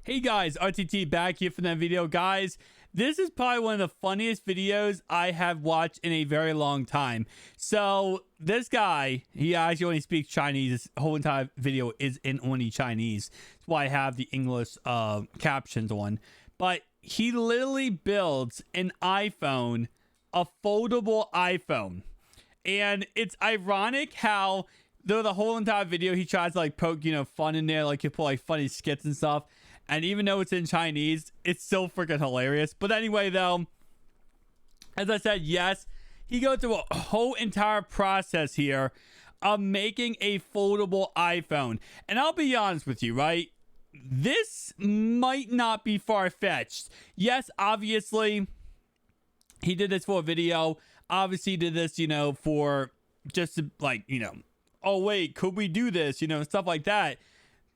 Hey guys, RTT back here for that video. Guys, this is probably one of the funniest videos I have watched in a very long time. So this guy, he actually only speaks Chinese. This whole entire video is in only Chinese. That's why I have the English captions on. But he literally builds an iPhone, a foldable iPhone. And it's ironic how though the whole entire video he tries to like poke, fun in there, like he put like funny skits and stuff. And even though it's in Chinese, it's still freaking hilarious. But anyway, though, as I said, yes, he goes through a whole entire process here of making a foldable iPhone. And I'll be honest with you, right? This might not be far-fetched. Yes, obviously, he did this for a video. Obviously, he did this, for just to, like, oh, wait, could we do this? Stuff like that.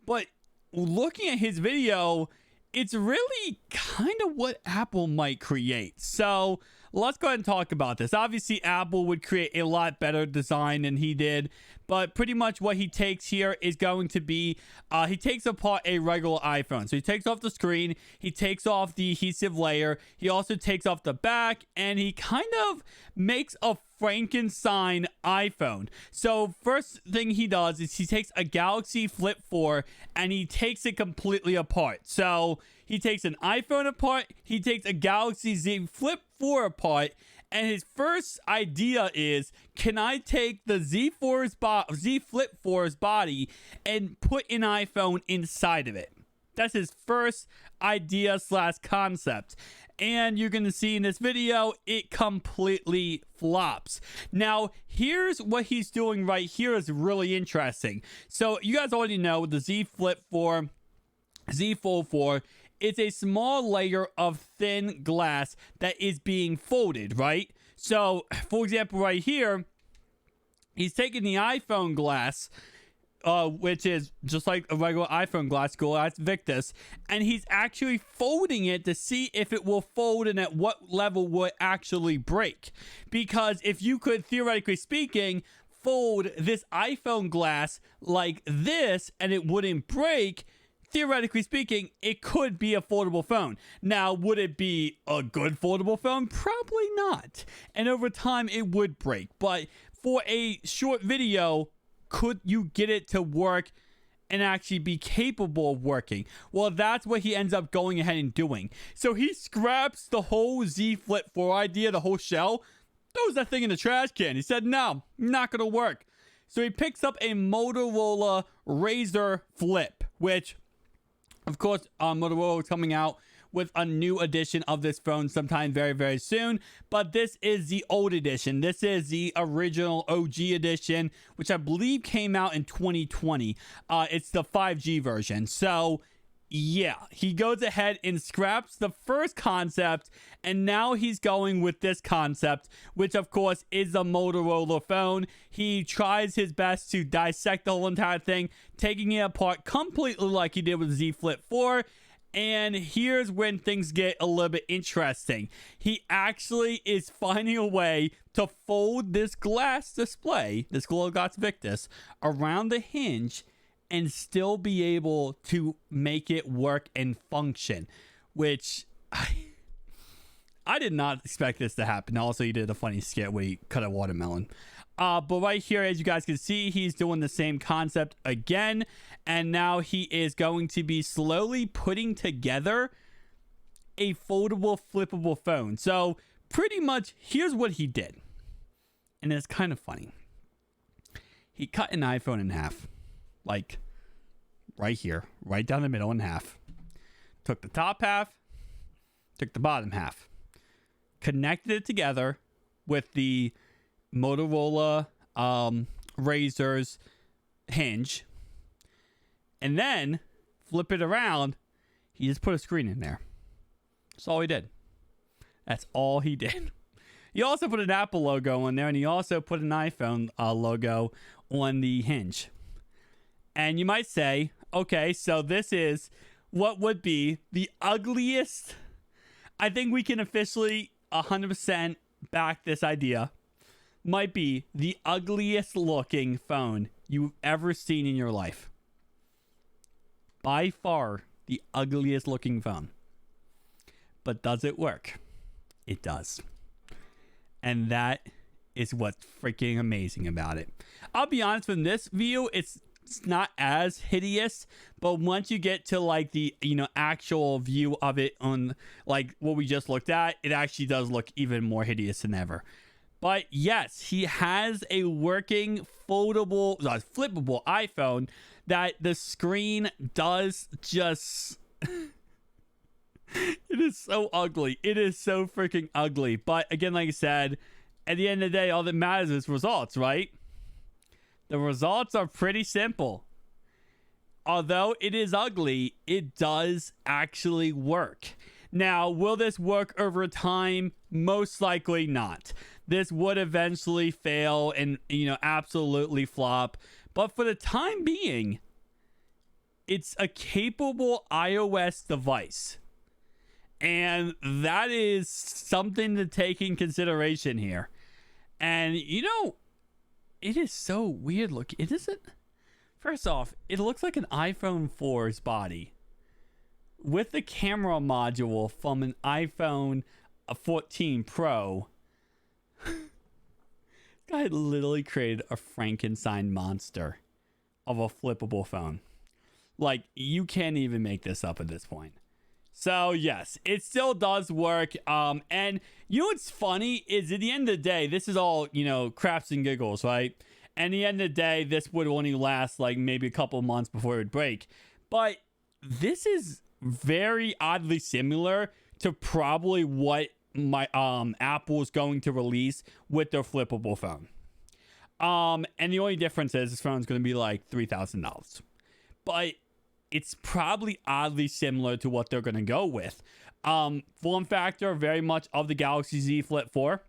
But looking at his video, it's really kind of what Apple might create. So let's go ahead and talk about this. Obviously, Apple would create a lot better design than he did, but pretty much what he takes here is going to be, he takes apart a regular iPhone. So he takes off the screen, he takes off the adhesive layer, he also takes off the back, and he kind of makes a Frankenstein iPhone. So first thing he does is he takes a Galaxy Flip 4 and he takes it completely apart. So he takes an iPhone apart, he takes a Galaxy Z Flip 4 apart, and his first idea is, can I take the Z Flip 4's body and put an iPhone inside of it? That's his first idea / concept. And you're going to see in this video, it completely flops. Now, here's what he's doing right here is really interesting. So you guys already know the Z Flip 4, Z Fold 4, it's a small layer of thin glass that is being folded, right? So, for example, right here, he's taking the iPhone glass, which is just like a regular iPhone glass, Glass Victus, and he's actually folding it to see if it will fold and at what level will it actually break. Because if you could, theoretically speaking, fold this iPhone glass like this and it wouldn't break, theoretically speaking, it could be a foldable phone. Now, would it be a good foldable phone? Probably not. And over time, it would break. But for a short video, could you get it to work and actually be capable of working? Well, that's what he ends up going ahead and doing. So he scraps the whole Z Flip 4 idea, the whole shell, throws that thing in the trash can. He said, no, not going to work. So he picks up a Motorola Razr Flip, which, of course, Motorola is coming out with a new edition of this phone sometime very, very soon. But this is the old edition. This is the original OG edition, which I believe came out in 2020. It's the 5G version. So, yeah, he goes ahead and scraps the first concept, and now he's going with this concept, which, of course, is a Motorola phone. He tries his best to dissect the whole entire thing, taking it apart completely like he did with Z Flip 4. And here's when things get a little bit interesting. He actually is finding a way to fold this glass display, this Glass Victus, around the hinge and still be able to make it work and function, which I did not expect this to happen. Also, he did a funny skit where he cut a watermelon. But right here, as you guys can see, he's doing the same concept again. And now he is going to be slowly putting together a foldable, flippable phone. So pretty much, here's what he did. And it's kind of funny. He cut an iPhone in half. Like, right here. Right down the middle in half. Took the top half. Took the bottom half. Connected it together with the Motorola Razr's hinge, and then flip it around. He just put a screen in there. That's all he did. That's all he did. He also put an Apple logo in there, and he also put an iPhone logo on the hinge. And you might say, okay, so this is what would be the ugliest. I think we can officially 100% back this idea. Might be the ugliest looking phone you've ever seen in your life. By far the ugliest looking phone. But does it work? It does. And that is what's freaking amazing about it. I'll be honest, with this view, it's not as hideous, but once you get to like the actual view of it on like what we just looked at, it actually does look even more hideous than ever. But yes, he has a working flippable iPhone that the screen does just it is so ugly. It is so freaking ugly. But again, like I said, at the end of the day, all that matters is results, right? The results are pretty simple. Although it is ugly, it does actually work. Now, will this work over time? Most likely not. This would eventually fail and, absolutely flop. But for the time being, it's a capable iOS device. And that is something to take in consideration here. And, it is so weird looking. It isn't. First off, it looks like an iPhone 4's body with the camera module from an iPhone 14 Pro. Guy literally created a Frankenstein monster of a flippable phone. Like, you can't even make this up at this point. So yes, it still does work. And what's funny is at the end of the day, this is all, craps and giggles, right? And at the end of the day, this would only last like maybe a couple months before it would break. But this is very oddly similar to probably what my Apple is going to release with their flippable phone. And the only difference is this phone is going to be like $3,000. But it's probably oddly similar to what they're going to go with. Form factor, very much of the Galaxy Z Flip 4.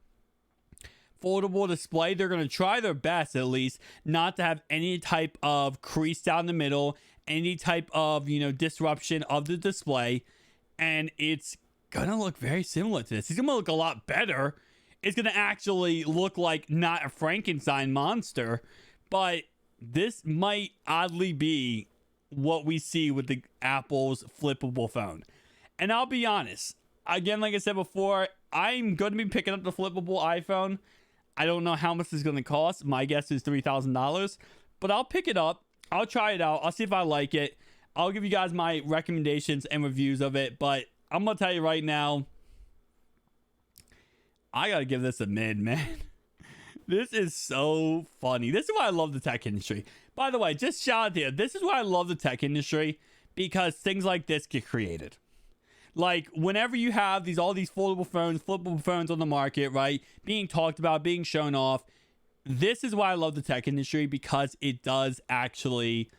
Foldable display, they're going to try their best, at least, not to have any type of crease down the middle, any type of, disruption of the display. And it's going to look very similar to this. It's going to look a lot better. It's going to actually look like not a Frankenstein monster, but this might oddly be what we see with the Apple's flippable phone. And I'll be honest, again, like I said before, I'm going to be picking up the flippable iPhone. I don't know how much it's going to cost. My guess is $3,000, but I'll pick it up. I'll try it out. I'll see if I like it. I'll give you guys my recommendations and reviews of it, but I'm going to tell you right now, I got to give this a mid, man. This is so funny. This is why I love the tech industry. By the way, just shout out here. This is why I love the tech industry, because things like this get created. Like, whenever you have all these flippable phones on the market, right, being talked about, being shown off, this is why I love the tech industry, because it does actually,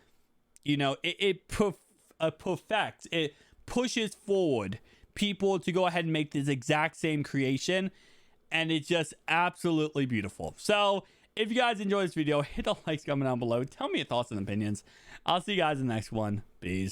it perfects, it pushes forward people to go ahead and make this exact same creation, and it's just absolutely beautiful. So, if you guys enjoyed this video, hit the likes comment down below. Tell me your thoughts and opinions. I'll see you guys in the next one. Peace.